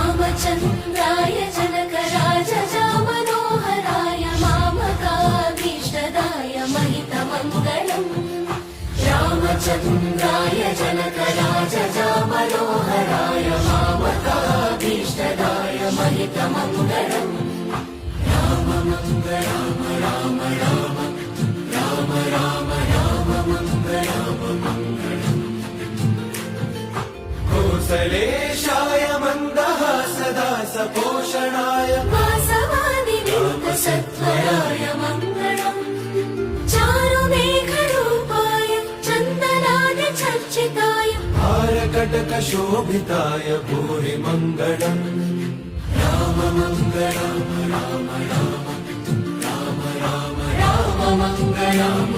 रामचन्द्राय जनकराजजा Manoharrai मामकाभीष्टदाय महितमङ्गलम् रामचन्द्राय जनकराजजा Manoharrai मामकाभीष्टदाय महितमङ्गलम् राममङ्गलं Ram Ram Ram Ram राममङ्गलम् कौसलेशाय मन्दहासदास पोषणाय वासवादिविन्दसत्वराय Mangalam चारुमेघरूपाय चन्दनादिचर्चिताय हारकटकशोभिताय Bhuri Mangalam राममङ्गलं Ram Ram Ram Ram राममङ्गलम्